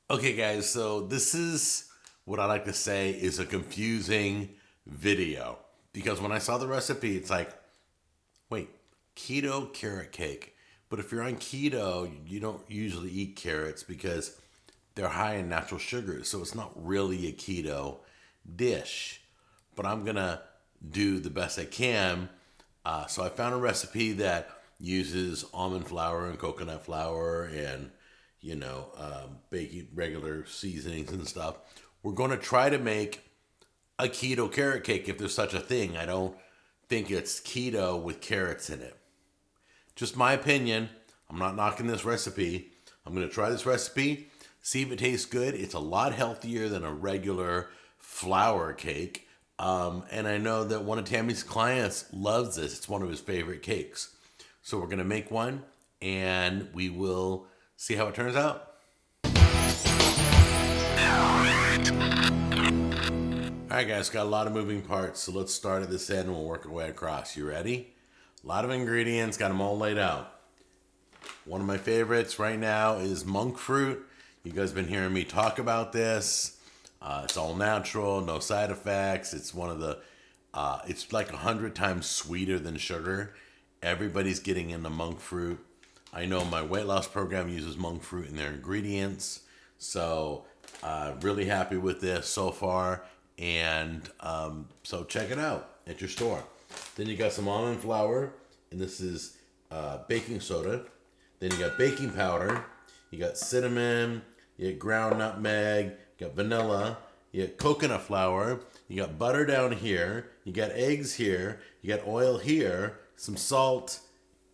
Okay, guys, so this is what I like to say is a confusing video because when I saw the recipe, it's like, wait, keto carrot cake. But if you're on keto, you don't usually eat carrots because they're high in natural sugars, so it's not really a keto dish. But I'm gonna do the best I can. So I found a recipe that uses almond flour and coconut flour and baking regular seasonings and stuff. We're going to try to make a keto carrot cake if there's such a thing. I don't think it's keto with carrots in it. Just my opinion. I'm not knocking this recipe. I'm going to try this recipe, see if it tastes good. It's a lot healthier than a regular flour cake. And I know that one of Tammy's clients loves this. It's one of his favorite cakes. So we're going to make one and we will see how it turns out. All right, guys, got a lot of moving parts. So let's start at this end and we'll work our way across. You ready? A lot of ingredients, got them all laid out. One of my favorites right now is monk fruit. You guys have been hearing me talk about this. It's all natural, no side effects. It's one of the, it's like 100 times sweeter than sugar. Everybody's getting into monk fruit. I know my weight loss program uses monk fruit in their ingredients. So really happy with this so far. And so check it out at your store. Then you got some almond flour. And this is baking soda. Then you got baking powder. You got cinnamon. You got ground nutmeg. You got vanilla. You got coconut flour. You got butter down here. You got eggs here. You got oil here. Some salt.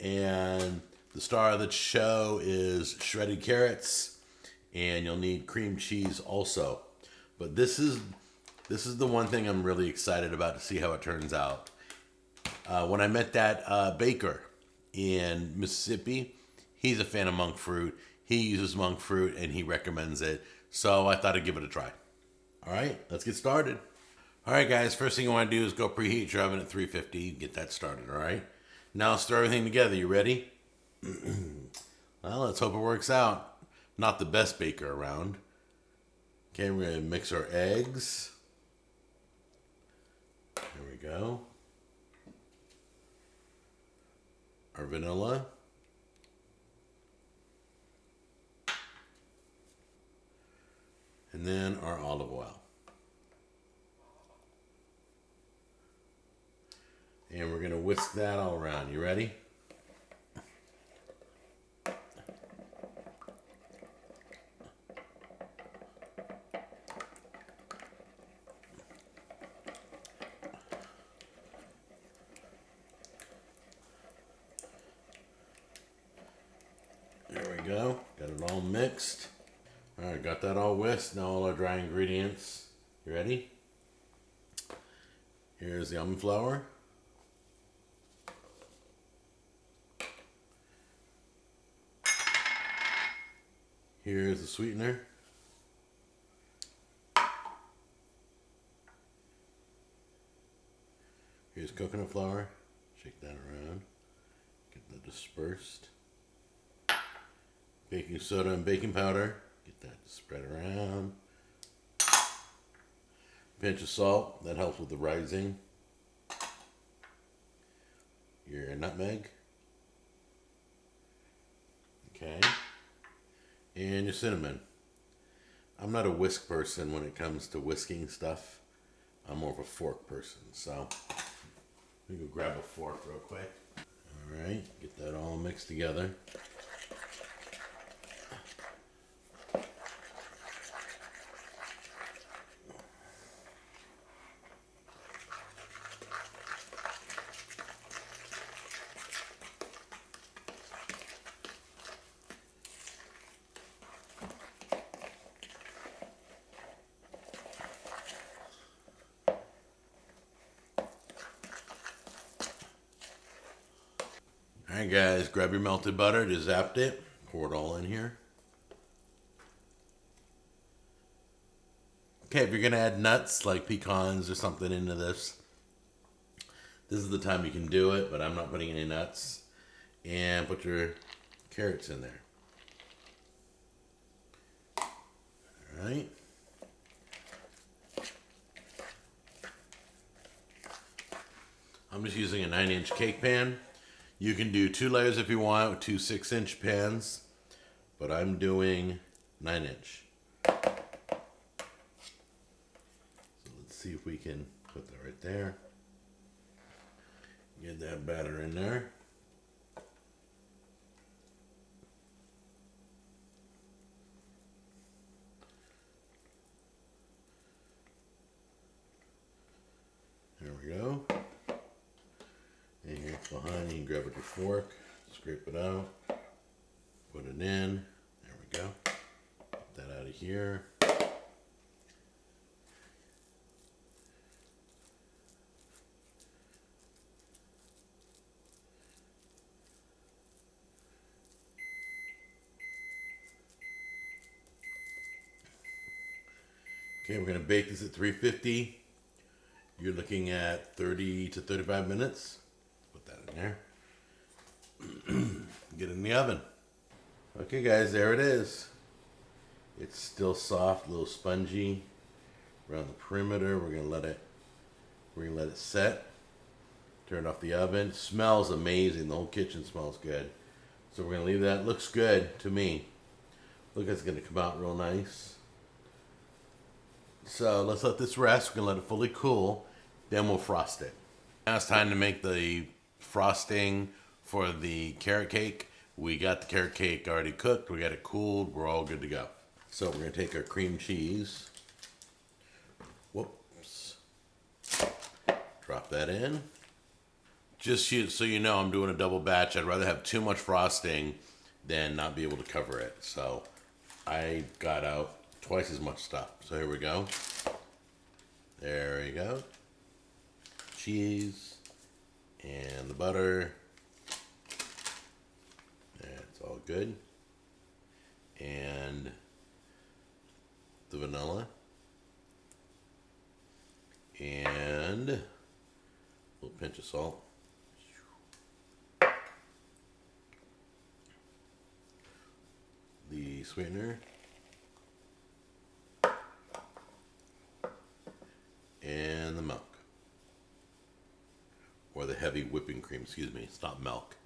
And the star of the show is shredded carrots. And you'll need cream cheese also. But this is the one thing I'm really excited about to see how it turns out. When I met that baker in Mississippi, he's a fan of monk fruit. He uses monk fruit and he recommends it. So I thought I'd give it a try. All right, let's get started. All right, guys, first thing you want to do is go preheat your oven at 350. Get that started, all right? Now let's throw everything together. You ready? Well, let's hope it works out. Not the best baker around. Okay, we're going to mix our eggs. There we go. Our vanilla. And then our olive oil. And we're going to whisk that all around. You ready? There we go. Got it all mixed. All right, got that all whisked. Now all our dry ingredients. You ready? Here's the almond flour. Here's the sweetener. Here's coconut flour. Shake that around. Get that dispersed. Baking soda and baking powder. Get that spread around. Pinch of salt. That helps with the rising. Your nutmeg. Okay. And your cinnamon. I'm not a whisk person when it comes to whisking stuff. I'm more of a fork person. So let me go grab a fork real quick. All right, get that all mixed together. All right, guys, grab your melted butter. Just zapped it. Pour it all in here. Okay, if you're going to add nuts like pecans or something into this, this is the time you can do it, but I'm not putting any nuts. And put your carrots in there. right. I'm just using a 9-inch cake pan. You can do 2 layers if you want with 2 6-inch pans, but I'm doing 9-inch. So let's see if we can put that right there. Get that batter in there. There we go. And here behind, you can grab it with your fork, scrape it out, put it in. There we go. Get that out of here. Okay, we're going to bake this at 350. You're looking at 30 to 35 minutes. Put that in there. Get it in the oven. Okay guys, there it is. It's still soft, a little spongy around the perimeter. We're gonna let it set. Turn off the oven. It smells amazing. The whole kitchen smells good. So we're gonna leave that. Looks good to me. Look, it's gonna come out real nice. So let's let this rest. We're gonna let it fully cool. Then we'll frost it. Now it's time to make the frosting for the carrot cake. We got the carrot cake already cooked. We got it cooled. We're all good to go. So we're gonna take our cream cheese. Whoops. Drop that in. Just so you know, I'm doing a double batch. I'd rather have too much frosting than not be able to cover it. So I got out twice as much stuff. So here we go. There we go. Cheese and the butter. That's all good. And the vanilla. And a little pinch of salt. The sweetener. And the milk. Or the heavy whipping cream, excuse me. It's not milk.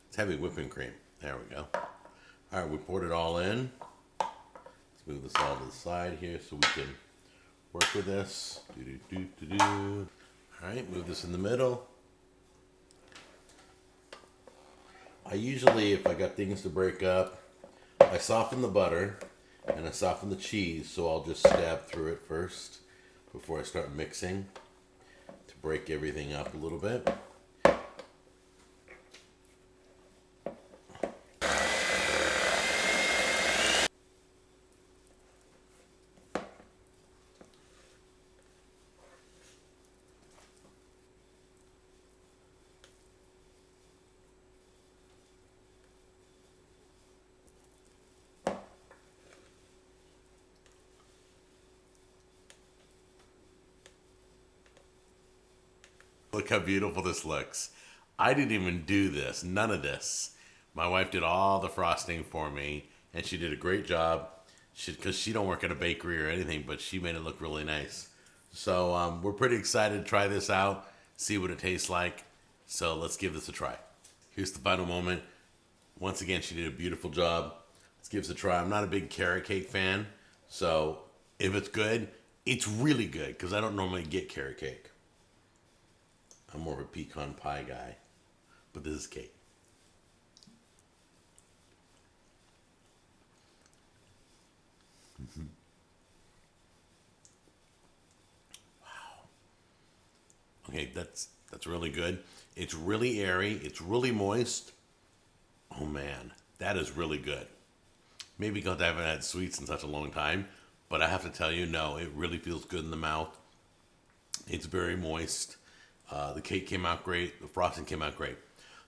It's heavy whipping cream. There we go. All right, we poured it all in. Let's move this all to the side here so we can work with this. All right, move this in the middle. I usually, if I got things to break up, I soften the butter and I soften the cheese, so I'll just stab through it first before I start mixing to break everything up a little bit. Look how beautiful this looks. I didn't even do this, none of this. My wife did all the frosting for me, and she did a great job. Because she don't work at a bakery or anything, but she made it look really nice. So we're pretty excited to try this out, see what it tastes like. So let's give this a try. Here's the final moment. Once again, she did a beautiful job. Let's give this a try. I'm not a big carrot cake fan, so if it's good, it's really good, because I don't normally get carrot cake. I'm more of a pecan pie guy, but this is cake. Wow. Okay, that's really good. It's really airy. It's really moist. Oh man, that is really good. Maybe because I haven't had sweets in such a long time, but I have to tell you, no, it really feels good in the mouth. It's very moist. The cake came out great. The frosting came out great.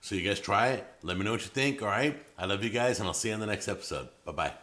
So you guys try it. Let me know what you think, all right? I love you guys, and I'll see you on the next episode. Bye-bye.